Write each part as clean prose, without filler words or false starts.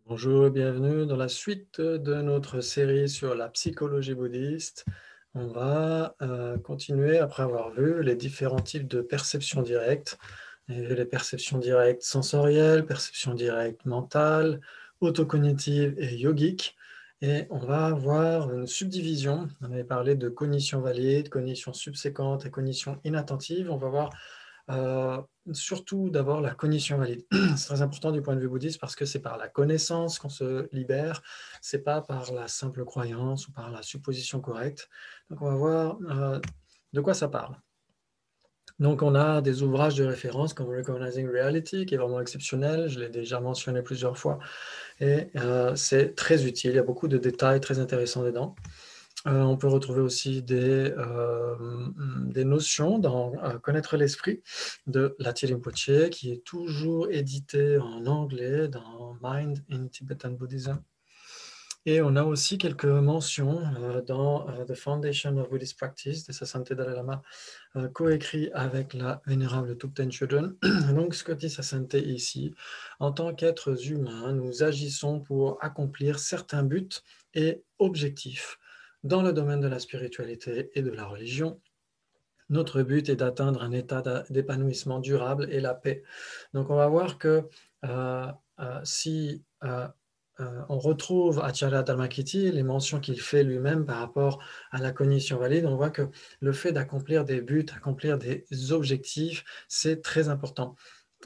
Bonjour et bienvenue dans la suite de notre série sur la psychologie bouddhiste. On va continuer après avoir vu les différents types de perceptions directes. On a vu les perceptions directes sensorielles, perceptions directes mentales, autocognitives et yogiques. Et on va avoir une subdivision. On avait parlé de cognition valide, cognition subséquente et cognition inattentive. On va voir euh, surtout d'abord la cognition valide. C'est très important du point de vue bouddhiste parce que c'est par la connaissance qu'on se libère, c'est pas par la simple croyance ou par la supposition correcte. Donc on va voir de quoi ça parle. Donc on a des ouvrages de référence comme Recognizing Reality qui est vraiment exceptionnel, je l'ai déjà mentionné plusieurs fois et c'est très utile, il y a beaucoup de détails très intéressants dedans. On peut retrouver aussi des notions dans Connaître l'esprit de Lati Rinpoche, qui est toujours édité en anglais dans Mind in Tibetan Buddhism. Et on a aussi quelques mentions dans The Foundation of Buddhist Practice de Sasanté Dalai Lama, coécrit avec la vénérable Thupten Chodron. Donc, ce que dit Sasanté ici, en tant qu'êtres humains, nous agissons pour accomplir certains buts et objectifs dans le domaine de la spiritualité et de la religion. Notre but est d'atteindre un état d'épanouissement durable et la paix. Donc, on va voir que si on retrouve Acharya Dharmakirti, les mentions qu'il fait lui-même par rapport à la cognition valide, on voit que le fait d'accomplir des buts, accomplir des objectifs, c'est très important.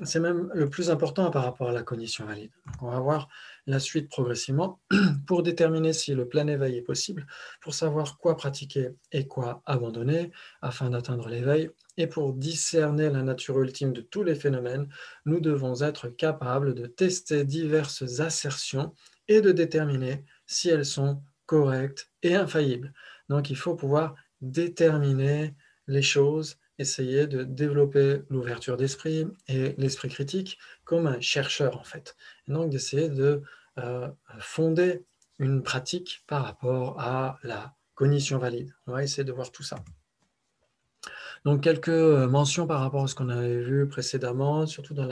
C'est même le plus important par rapport à la cognition valide. Donc, on va voir la suite progressivement pour déterminer si le plein éveil est possible, pour savoir quoi pratiquer et quoi abandonner afin d'atteindre l'éveil. Et pour discerner la nature ultime de tous les phénomènes, nous devons être capables de tester diverses assertions et de déterminer si elles sont correctes et infaillibles. Donc il faut pouvoir déterminer les choses, essayer de développer l'ouverture d'esprit et l'esprit critique comme un chercheur en fait. Et donc d'essayer de fonder une pratique par rapport à la cognition valide. On va essayer de voir tout ça. Donc quelques mentions par rapport à ce qu'on avait vu précédemment, surtout dans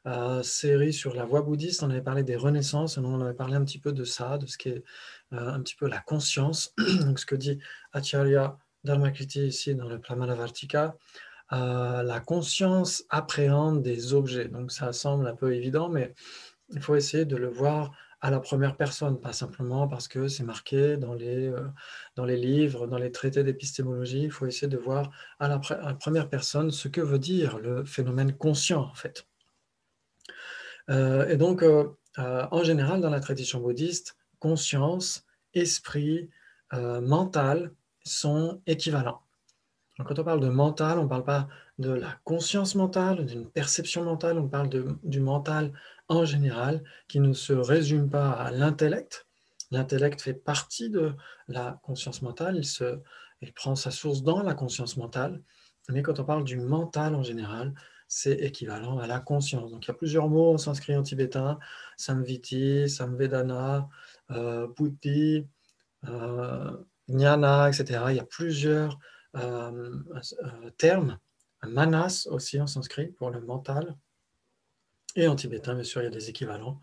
la série sur la voie bouddhiste, on avait parlé des renaissances, on avait parlé un petit peu de ça, de ce qui est un petit peu la conscience, donc ce que dit Acharya Dharmakirti ici dans le Pramanavartika. La conscience appréhende des objets, donc ça semble un peu évident, mais il faut essayer de le voir à la première personne, pas simplement parce que c'est marqué dans les livres, dans les traités d'épistémologie. Il faut essayer de voir à la première personne ce que veut dire le phénomène conscient, en fait. Et donc, en général, dans la tradition bouddhiste, conscience, esprit, mental sont équivalents. Donc, quand on parle de mental, on ne parle pas de la conscience mentale, d'une perception mentale, on parle du mental en général, qui ne se résume pas à l'intellect. L'intellect fait partie de la conscience mentale, il prend sa source dans la conscience mentale, mais quand on parle du mental en général, c'est équivalent à la conscience. Donc il y a plusieurs mots en sanskrit en tibétain, samviti, samvedana, buddhi, jnana, etc. Il y a plusieurs termes, manas aussi en sanskrit pour le mental, et en tibétain, bien sûr, il y a des équivalents.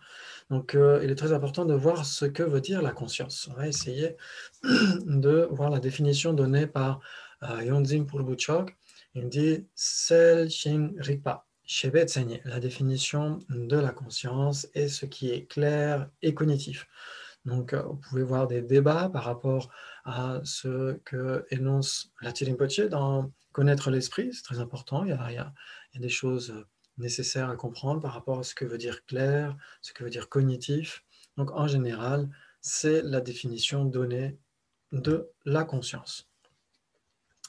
Donc, il est très important de voir ce que veut dire la conscience. On va essayer de voir la définition donnée par Yondzin Purbuchok. Il dit Sel Shin Ripa, Shebet Senye, la définition de la conscience est ce qui est clair et cognitif. Donc, vous pouvez voir des débats par rapport à ce que énonce Lati Rinpoche dans Connaître l'esprit, c'est très important. Il y a des choses nécessaires à comprendre par rapport à ce que veut dire clair, ce que veut dire cognitif. Donc, en général, c'est la définition donnée de la conscience.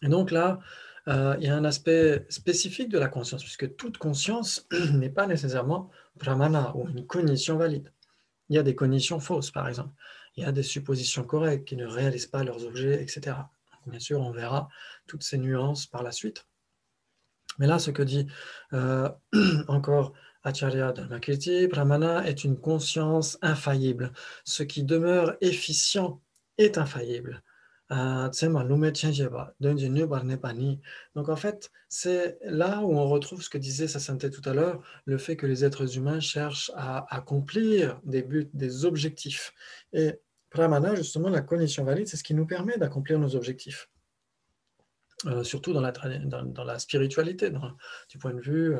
Et donc là, il y a un aspect spécifique de la conscience, puisque toute conscience n'est pas nécessairement pramana ou une cognition valide. Il y a des cognitions fausses, par exemple. Il y a des suppositions correctes qui ne réalisent pas leurs objets, etc. Donc, bien sûr, on verra toutes ces nuances par la suite. Mais là, ce que dit encore Acharya Dharmakirti, Pramana est une conscience infaillible. Ce qui demeure efficient est infaillible. Donc en fait, c'est là où on retrouve ce que disait Sassante tout à l'heure, le fait que les êtres humains cherchent à accomplir des buts, des objectifs. Et Pramana, justement, la cognition valide, c'est ce qui nous permet d'accomplir nos objectifs. Surtout dans la spiritualité, du point de vue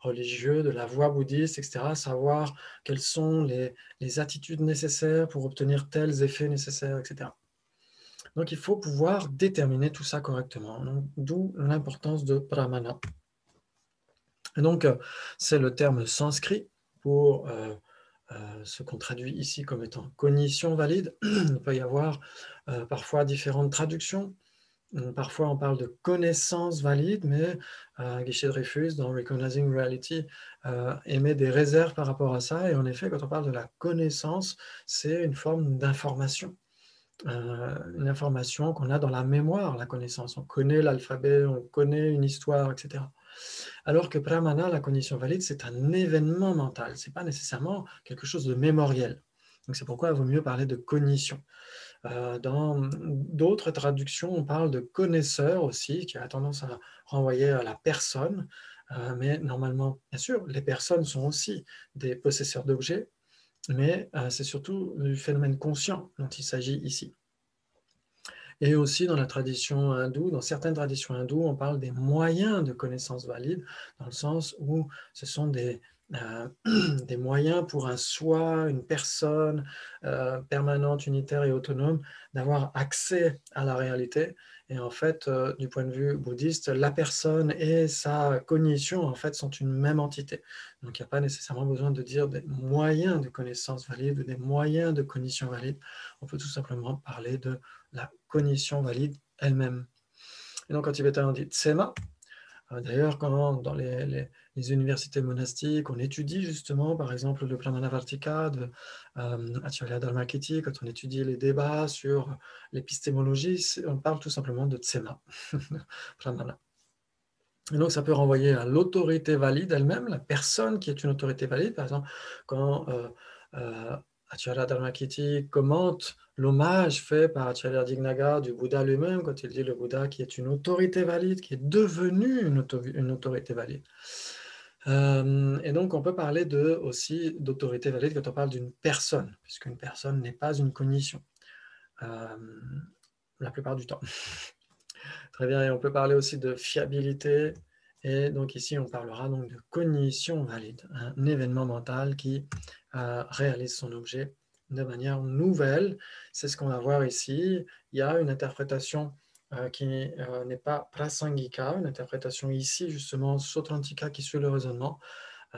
religieux, de la voie bouddhiste, etc., savoir quelles sont les attitudes nécessaires pour obtenir tels effets nécessaires, etc. Donc il faut pouvoir déterminer tout ça correctement, d'où l'importance de pramana. Et donc c'est le terme sanskrit pour ce qu'on traduit ici comme étant cognition valide. Il peut y avoir parfois différentes traductions. Parfois, on parle de connaissance valide, mais Guichet-Dreyfus, dans Recognizing Reality, émet des réserves par rapport à ça. Et en effet, quand on parle de la connaissance, c'est une forme d'information. Une information qu'on a dans la mémoire, la connaissance. On connaît l'alphabet, on connaît une histoire, etc. Alors que pramana, la cognition valide, c'est un événement mental. Ce n'est pas nécessairement quelque chose de mémoriel. Donc c'est pourquoi il vaut mieux parler de cognition. Dans d'autres traductions, on parle de connaisseur aussi, qui a tendance à renvoyer à la personne. Mais normalement, bien sûr, les personnes sont aussi des possesseurs d'objets, mais c'est surtout du phénomène conscient dont il s'agit ici. Et aussi dans la tradition hindoue, dans certaines traditions hindoues, on parle des moyens de connaissance valide, dans le sens où ce sont des moyens pour un soi, une personne permanente, unitaire et autonome, d'avoir accès à la réalité. Et en fait, du point de vue bouddhiste, la personne et sa cognition, en fait, sont une même entité. Donc, il n'y a pas nécessairement besoin de dire des moyens de connaissance valide ou des moyens de cognition valide. On peut tout simplement parler de la cognition valide elle-même. Et donc, en tibétain, on dit tsema. D'ailleurs, quand dans les universités monastiques, on étudie justement, par exemple, le Pramanavartika de Acharya Dharmakirti, quand on étudie les débats sur l'épistémologie, on parle tout simplement de tsema, Pramana. Et donc, ça peut renvoyer à l'autorité valide elle-même, la personne qui est une autorité valide. Par exemple, quand Acharya Dharmakirti commente l'hommage fait par Acharya Dignaga du Bouddha lui-même, quand il dit le Bouddha qui est une autorité valide, qui est devenu une autorité valide. Et donc, on peut parler aussi d'autorité valide quand on parle d'une personne, puisqu'une personne n'est pas une cognition, la plupart du temps. Très bien, et on peut parler aussi de fiabilité. Et donc ici, on parlera donc de cognition valide, un événement mental qui réalise son objet de manière nouvelle. C'est ce qu'on va voir ici. Il y a une interprétation qui n'est pas prasangika, une interprétation ici, justement, sotrantika qui suit le raisonnement.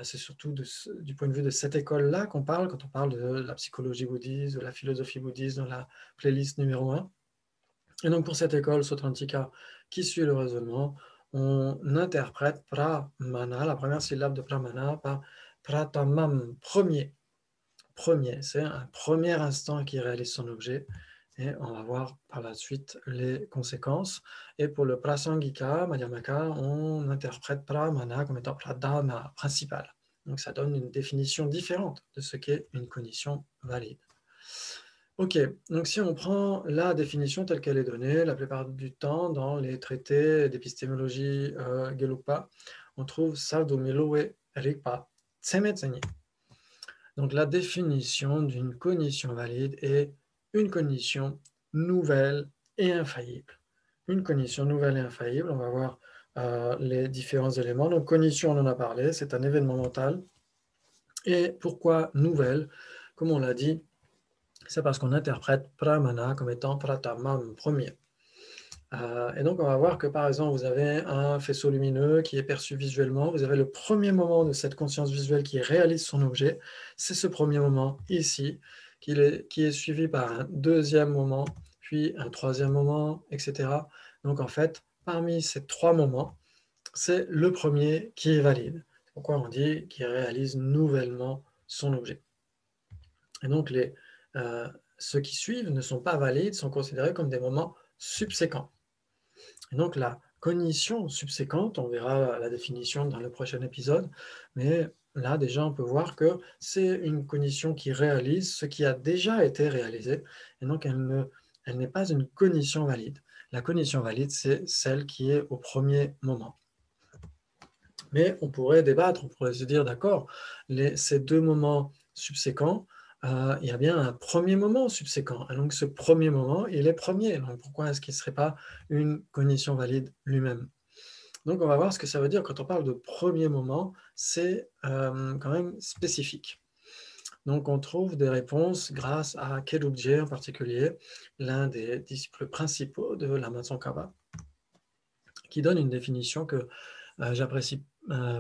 C'est surtout du point de vue de cette école-là qu'on parle quand on parle de la psychologie bouddhiste, de la philosophie bouddhiste dans la playlist numéro 1. Et donc pour cette école Sotrantika qui suit le raisonnement, on interprète pramana, la première syllabe de pramana, par pratamam, premier. Premier, c'est un premier instant qui réalise son objet. Et on va voir par la suite les conséquences. Et pour le prasangika, madhyamaka, on interprète pramana comme étant pradhana, principal. Donc ça donne une définition différente de ce qu'est une cognition valide. Ok, donc si on prend la définition telle qu'elle est donnée, la plupart du temps dans les traités d'épistémologie Gelugpa, on trouve Sardumilowe Rigpa Tsemetsenyi. Donc la définition d'une cognition valide est une cognition nouvelle et infaillible. Une cognition nouvelle et infaillible, on va voir les différents éléments. Donc cognition, on en a parlé, c'est un événement mental. Et pourquoi nouvelle? Comme on l'a dit, c'est parce qu'on interprète pramana comme étant pratamam, premier. Et donc, on va voir que, par exemple, vous avez un faisceau lumineux qui est perçu visuellement. Vous avez le premier moment de cette conscience visuelle qui réalise son objet. C'est ce premier moment ici, qui est suivi par un deuxième moment, puis un troisième moment, etc. Donc, en fait, parmi ces trois moments, c'est le premier qui est valide. C'est pourquoi on dit qu'il réalise nouvellement son objet. Et donc, ceux qui suivent ne sont pas valides, sont considérés comme des moments subséquents. Et donc, la cognition subséquente, on verra la définition dans le prochain épisode, mais là, déjà, on peut voir que c'est une cognition qui réalise ce qui a déjà été réalisé, et donc elle elle n'est pas une cognition valide. La cognition valide, c'est celle qui est au premier moment. Mais on pourrait débattre, on pourrait se dire, d'accord, ces deux moments subséquents, il y a bien un premier moment subséquent. Et donc ce premier moment, il est premier. Donc pourquoi est-ce qu'il ne serait pas une cognition valide lui-même? Donc on va voir ce que ça veut dire quand on parle de premier moment, c'est quand même spécifique. Donc on trouve des réponses grâce à Kedubje en particulier, l'un des disciples principaux de la Matsunkaba, qui donne une définition que j'apprécie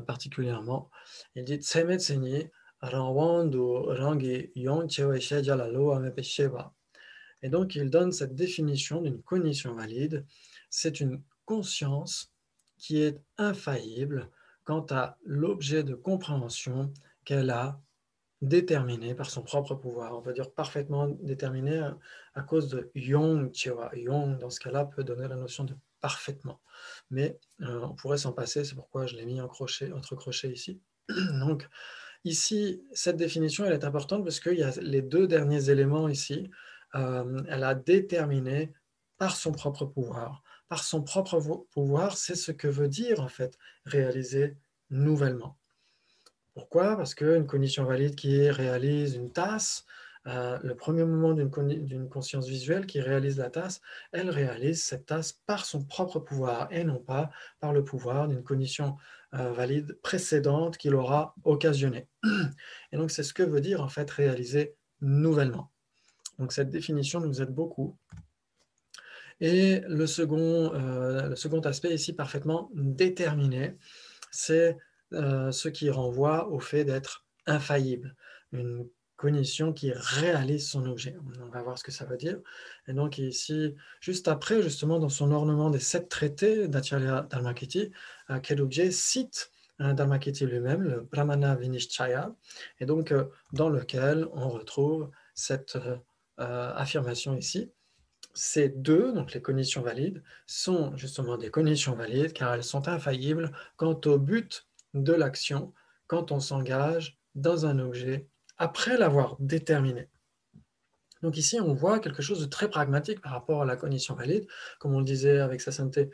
particulièrement. Il dit Tsemetseni Ranwandu Rangi Yonchewe Shejala Loa Mepesheba. Et donc il donne cette définition d'une cognition valide. C'est une conscience qui est infaillible quant à l'objet de compréhension qu'elle a déterminé par son propre pouvoir. On peut dire parfaitement déterminé à cause de Yong Chewa. Yong, dans ce cas-là, peut donner la notion de parfaitement. Mais on pourrait s'en passer, c'est pourquoi je l'ai mis entre crochets ici. Donc, ici, cette définition, elle est importante parce qu'il y a les deux derniers éléments ici. Elle a déterminé par son propre pouvoir. Par son propre pouvoir, c'est ce que veut dire, en fait, réaliser nouvellement. Pourquoi? Parce qu'une cognition valide qui réalise une tasse, le premier moment d'une conscience visuelle qui réalise la tasse, elle réalise cette tasse par son propre pouvoir et non pas par le pouvoir d'une cognition valide précédente qu'il aura occasionnée. Et donc c'est ce que veut dire en fait réaliser nouvellement. Donc cette définition nous aide beaucoup. Et le second aspect ici parfaitement déterminé, c'est ce qui renvoie au fait d'être infaillible, une cognition qui réalise son objet. On va voir ce que ça veut dire. Et donc ici, juste après, justement, dans son ornement des 7 traités d'Acharya Dharmakirti, Kedubje cite Dharmakirti lui-même, le Brahmana Vinishchaya, et donc dans lequel on retrouve cette affirmation ici. Ces deux, donc les cognitions valides, sont justement des cognitions valides car elles sont infaillibles quant au but de l'action, quand on s'engage dans un objet après l'avoir déterminé. Donc ici, on voit quelque chose de très pragmatique par rapport à la cognition valide, comme on le disait avec sa sainteté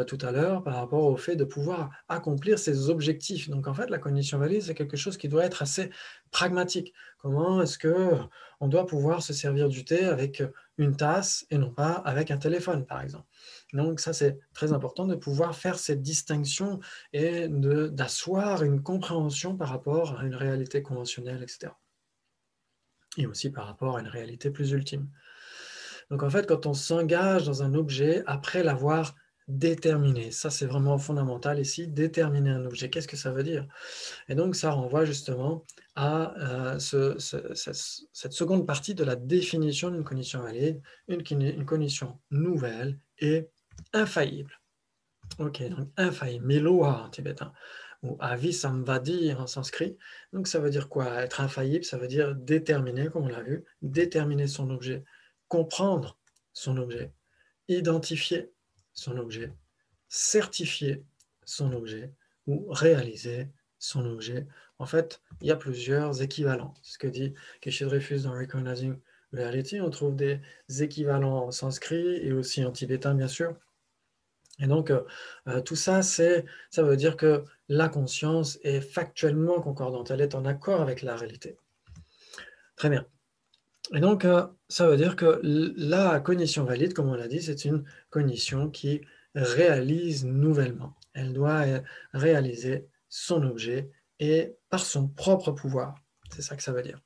tout à l'heure, par rapport au fait de pouvoir accomplir ses objectifs. Donc en fait, la cognition valide, c'est quelque chose qui doit être assez pragmatique. Comment est-ce qu'on doit pouvoir se servir du thé avec une tasse et non pas avec un téléphone, par exemple? Donc ça, c'est très important de pouvoir faire cette distinction et d'asseoir une compréhension par rapport à une réalité conventionnelle, etc. Et aussi par rapport à une réalité plus ultime. Donc en fait, quand on s'engage dans un objet après l'avoir déterminé, ça c'est vraiment fondamental ici, déterminer un objet, qu'est-ce que ça veut dire? Et donc ça renvoie justement à cette seconde partie de la définition d'une cognition valide, une cognition nouvelle et infaillible. Ok, donc infaillible, Miloha en tibétain, ou avisamvadi en sanskrit. Donc ça veut dire quoi? Être infaillible, ça veut dire déterminer, comme on l'a vu, déterminer son objet, comprendre son objet, identifier son objet, certifier son objet ou réaliser son objet. En fait, il y a plusieurs équivalents. C'est ce que dit Keshe Dreyfus dans Recognizing Reality. On trouve des équivalents en sanskrit et aussi en tibétain, bien sûr. Et donc, tout ça, ça veut dire que la conscience est factuellement concordante, elle est en accord avec la réalité. Très bien. Et donc, ça veut dire que la cognition valide, comme on l'a dit, c'est une cognition qui réalise nouvellement. Elle doit réaliser son objet et par son propre pouvoir. C'est ça que ça veut dire.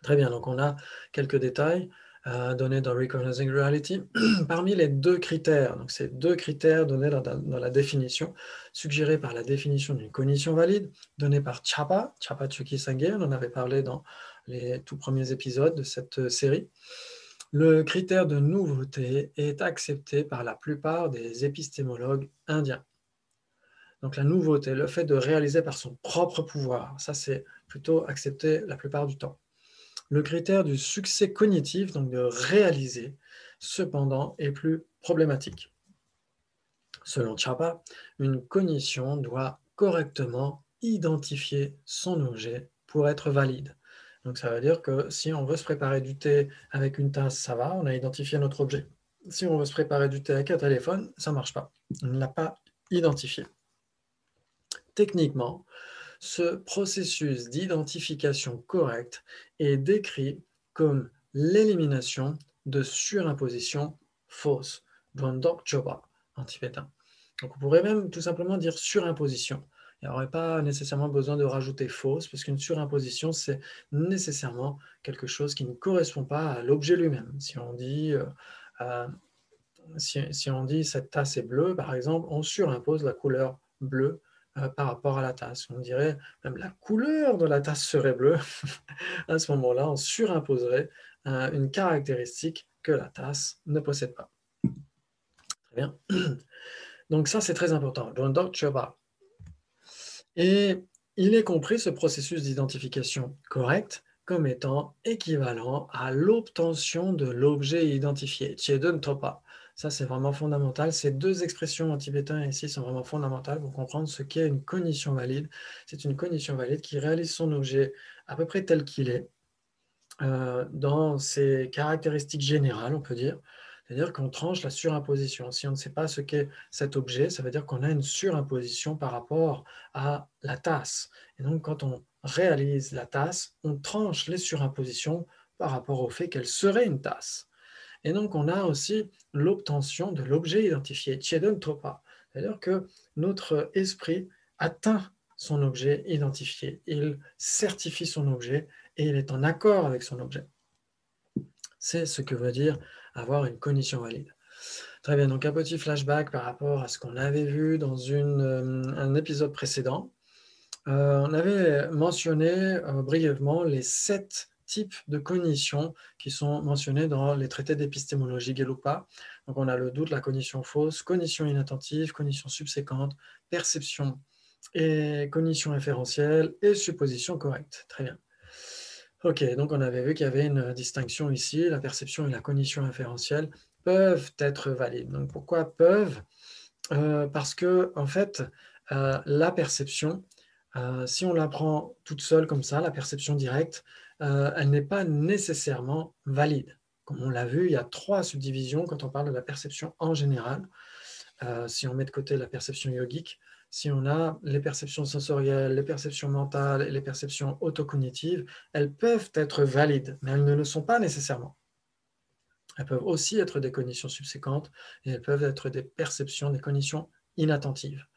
Très bien, donc on a quelques détails donnés dans Recognizing Reality. Parmi les deux critères, donc ces deux critères donnés dans la définition, suggérés par la définition d'une cognition valide, donnée par Chapa Chuki Sangye, on en avait parlé dans les tout premiers épisodes de cette série. Le critère de nouveauté est accepté par la plupart des épistémologues indiens. Donc la nouveauté, le fait de réaliser par son propre pouvoir, ça c'est plutôt accepté la plupart du temps. Le critère du succès cognitif, donc de réaliser, cependant, est plus problématique. Selon Chapa, une cognition doit correctement identifier son objet pour être valide. Donc, ça veut dire que si on veut se préparer du thé avec une tasse, ça va, on a identifié notre objet. Si on veut se préparer du thé avec un téléphone, ça ne marche pas. On ne l'a pas identifié. Techniquement, ce processus d'identification correcte est décrit comme l'élimination de surimposition fausse, Bondok Choba en tibétain. Donc on pourrait même tout simplement dire surimposition. Il n'y aurait pas nécessairement besoin de rajouter fausse, parce qu'une surimposition, c'est nécessairement quelque chose qui ne correspond pas à l'objet lui-même. Si on dit, si on dit cette tasse est bleue, par exemple, on surimpose la couleur bleue par rapport à la tasse. On dirait même la couleur de la tasse serait bleue. À ce moment-là, on surimposerait une caractéristique que la tasse ne possède pas. Très bien. Donc ça, c'est très important. Et il est compris ce processus d'identification correcte comme étant équivalent à l'obtention de l'objet identifié. Chedun Topa. Ça, c'est vraiment fondamental. Ces deux expressions en tibétain ici sont vraiment fondamentales pour comprendre ce qu'est une cognition valide. C'est une cognition valide qui réalise son objet à peu près tel qu'il est, dans ses caractéristiques générales, on peut dire. C'est-à-dire qu'on tranche la surimposition. Si on ne sait pas ce qu'est cet objet, ça veut dire qu'on a une surimposition par rapport à la tasse. Et donc, quand on réalise la tasse, on tranche les surimpositions par rapport au fait qu'elle serait une tasse. Et donc, on a aussi l'obtention de l'objet identifié, Chedun Topa. C'est-à-dire que notre esprit atteint son objet identifié. Il certifie son objet et il est en accord avec son objet. C'est ce que veut dire avoir une cognition valide. Très bien, donc un petit flashback par rapport à ce qu'on avait vu dans un épisode précédent. On avait mentionné brièvement les 7 types de cognition qui sont mentionnés dans les traités d'épistémologie Gelugpa. Donc on a le doute, la cognition fausse, cognition inattentive, cognition subséquente, perception et cognition inférentielle et supposition correcte. Très bien. Ok, donc on avait vu qu'il y avait une distinction ici, la perception et la cognition inférentielle peuvent être valides. Donc pourquoi peuvent? Parce que en fait, la perception, si on la prend toute seule comme ça, la perception directe, elle n'est pas nécessairement valide. Comme on l'a vu, il y a 3 subdivisions quand on parle de la perception en général. Si on met de côté la perception yogique, si on a les perceptions sensorielles, les perceptions mentales et les perceptions autocognitives, elles peuvent être valides, mais elles ne le sont pas nécessairement. Elles peuvent aussi être des cognitions subséquentes et elles peuvent être des perceptions, des cognitions inattentives.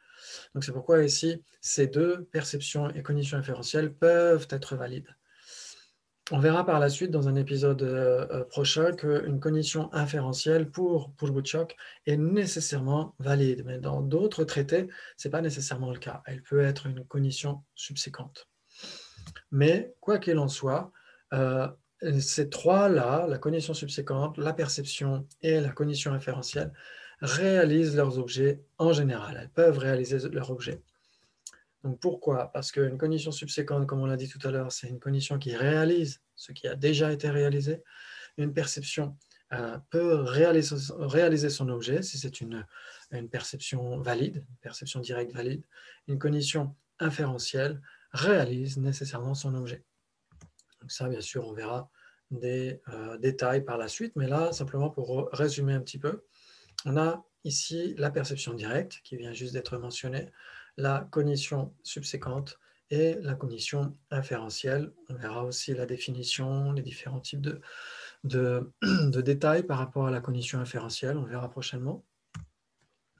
Donc c'est pourquoi ici, ces 2 perceptions et cognitions inférentielles peuvent être valides. On verra par la suite dans un épisode prochain qu'une cognition inférentielle pour Pushbuchok est nécessairement valide, mais dans d'autres traités, ce n'est pas nécessairement le cas. Elle peut être une cognition subséquente. Mais quoi qu'il en soit, ces 3-là, la cognition subséquente, la perception et la cognition inférentielle, réalisent leurs objets en général. Elles peuvent réaliser leurs objets. Donc pourquoi? Parce qu'une cognition subséquente, comme on l'a dit tout à l'heure, c'est une cognition qui réalise ce qui a déjà été réalisé. Une perception peut réaliser son objet si c'est une perception valide, une perception directe valide. Une cognition inférentielle réalise nécessairement son objet. Donc ça, bien sûr, on verra des détails par la suite, mais là, simplement pour résumer un petit peu, on a ici la perception directe qui vient juste d'être mentionnée, la cognition subséquente et la cognition inférentielle. On verra aussi la définition, les différents types de détails par rapport à la cognition inférentielle, on verra prochainement.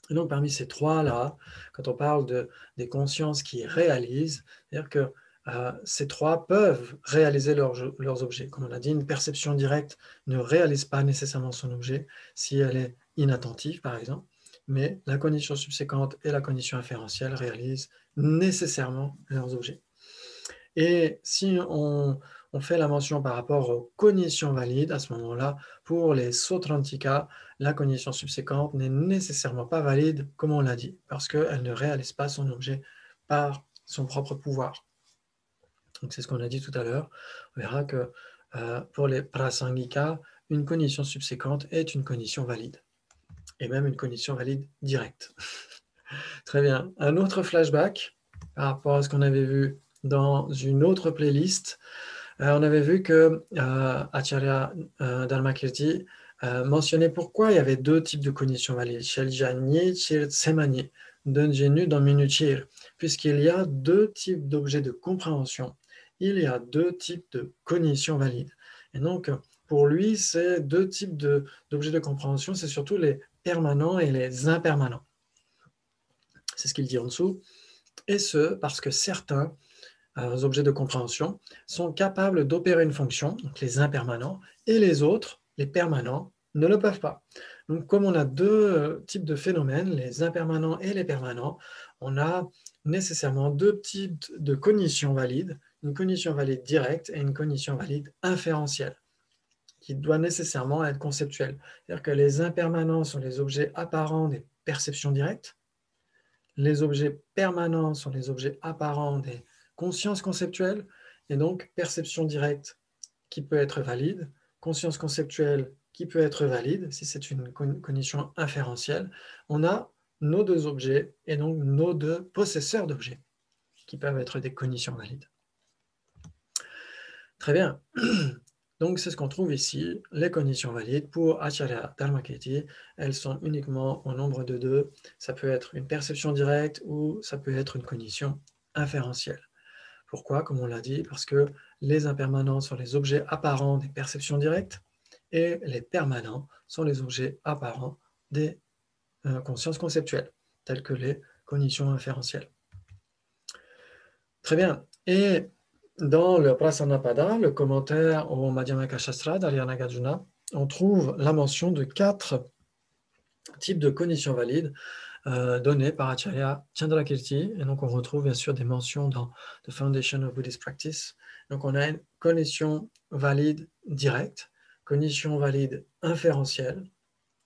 Et donc parmi ces 3-là, quand on parle des consciences qui réalisent, c'est-à-dire que ces 3 peuvent réaliser leurs objets. Comme on a dit, une perception directe ne réalise pas nécessairement son objet si elle est inattentive, par exemple, mais la cognition subséquente et la cognition inférentielle réalisent nécessairement leurs objets. Et si on fait la mention par rapport aux cognitions valides, à ce moment-là, pour les Sautrantika, la cognition subséquente n'est nécessairement pas valide, comme on l'a dit, parce qu'elle ne réalise pas son objet par son propre pouvoir. Donc c'est ce qu'on a dit tout à l'heure. On verra que pour les Prasangika, une cognition subséquente est une cognition valide, et même une cognition valide directe. Très bien. Un autre flashback par rapport à ce qu'on avait vu dans une autre playlist. On avait vu que Acharya Dharmakirti mentionnait pourquoi il y avait deux types de cognition valide, Sheljani, Semani, Dunjenu dans Minuchir, puisqu'il y a deux types d'objets de compréhension, il y a deux types de cognition valide. Et donc, pour lui, ces deux types d'objets de compréhension, c'est surtout les permanents et les impermanents. C'est ce qu'il dit en dessous. Et ce, parce que certains objets de compréhension sont capables d'opérer une fonction, donc les impermanents, et les autres, les permanents, ne le peuvent pas. Donc, comme on a deux types de phénomènes, les impermanents et les permanents, on a nécessairement deux types de cognition valide, une cognition valide directe et une cognition valide inférentielle, qui doit nécessairement être conceptuelle. C'est-à-dire que les impermanents sont les objets apparents des perceptions directes, les objets permanents sont les objets apparents des consciences conceptuelles, et donc perception directe qui peut être valide, conscience conceptuelle qui peut être valide, si c'est une cognition inférentielle. On a nos deux objets, et donc nos deux possesseurs d'objets, qui peuvent être des cognitions valides. Très bien. Donc, c'est ce qu'on trouve ici, les cognitions valides pour Acharya Dharmakirti. Elles sont uniquement au nombre de deux. Ça peut être une perception directe ou ça peut être une cognition inférentielle. Pourquoi? Comme on l'a dit, parce que les impermanents sont les objets apparents des perceptions directes et les permanents sont les objets apparents des consciences conceptuelles, telles que les cognitions inférentielles. Très bien. Et dans le Prasanapada, le commentaire au Madhyamaka Shastra d'Arya Nagarjuna, on trouve la mention de 4 types de cognitions valides données par Acharya Chandrakirti. Et donc, on retrouve bien sûr des mentions dans The Foundation of Buddhist Practice. Donc, on a une cognition valide directe, cognition valide inférentielle.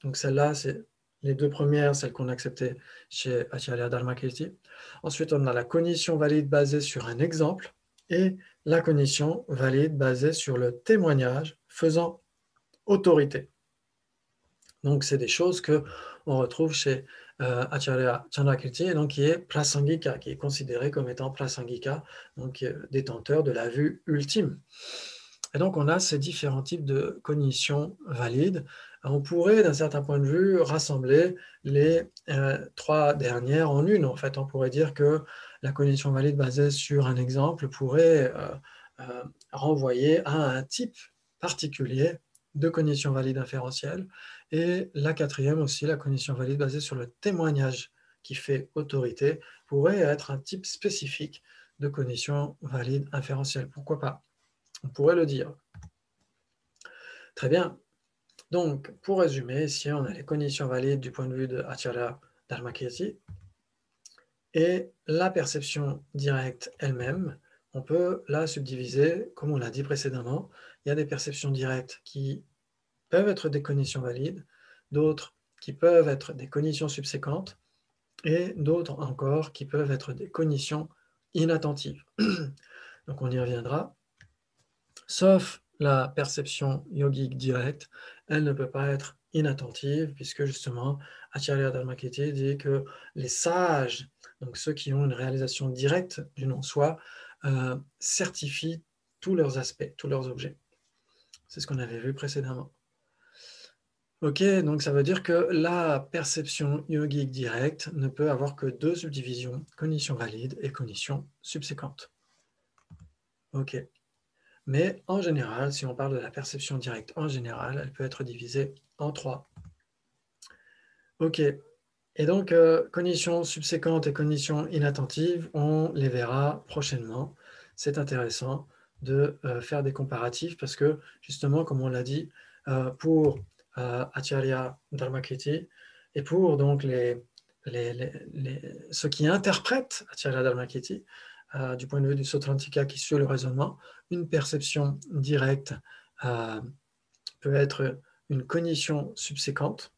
Donc, celle-là, c'est les deux premières, celles qu'on a acceptées chez Acharya Dharmakirti. Ensuite, on a la cognition valide basée sur un exemple et la cognition valide basée sur le témoignage faisant autorité. Donc, c'est des choses qu'on retrouve chez Acharya Chandrakirti, et donc qui est prasangika, qui est considéré comme étant prasangika, donc détenteur de la vue ultime. Et donc, on a ces différents types de cognitions valides. On pourrait, d'un certain point de vue, rassembler les 3 dernières en une. En fait, on pourrait dire que la cognition valide basée sur un exemple pourrait renvoyer à un type particulier de cognition valide inférentielle. Et la quatrième aussi, la cognition valide basée sur le témoignage qui fait autorité, pourrait être un type spécifique de cognition valide inférentielle. Pourquoi pas? On pourrait le dire. Très bien. Donc, pour résumer, ici, on a les cognitions valides du point de vue de Acharya Dharmakirti et la perception directe elle-même. On peut la subdiviser, comme on l'a dit précédemment. Il y a des perceptions directes qui peuvent être des cognitions valides, d'autres qui peuvent être des cognitions subséquentes et d'autres encore qui peuvent être des cognitions inattentives. Donc, on y reviendra. Sauf la perception yogique directe, elle ne peut pas être inattentive, puisque justement, Acharya Dharmakirti dit que les sages, donc ceux qui ont une réalisation directe du non-soi, certifient tous leurs aspects, tous leurs objets. C'est ce qu'on avait vu précédemment. Ok, donc ça veut dire que la perception yogique directe ne peut avoir que 2 subdivisions, cognition valide et cognition subséquente. Ok. Mais en général, si on parle de la perception directe en général, elle peut être divisée en 3. Ok. Et donc, cognition subséquente et cognition inattentive, on les verra prochainement. C'est intéressant de faire des comparatifs parce que, justement, comme on l'a dit, pour Acharya Dharmakirti et pour donc ceux qui interprètent Acharya Dharmakirti, du point de vue du Sutrantika qui suit le raisonnement, une perception directe peut être une cognition subséquente,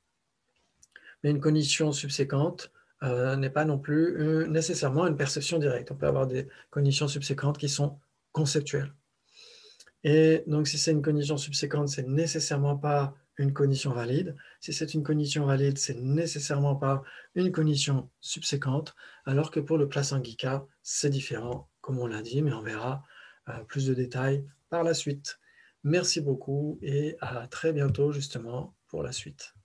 mais une cognition subséquente n'est pas non plus nécessairement une perception directe. On peut avoir des cognitions subséquentes qui sont conceptuelles. Et donc, si c'est une cognition subséquente, c'est nécessairement pas une cognition valide. Si c'est une cognition valide, c'est nécessairement pas une cognition subséquente, alors que pour le prasangika, c'est différent, comme on l'a dit, mais on verra plus de détails par la suite. Merci beaucoup et à très bientôt justement pour la suite.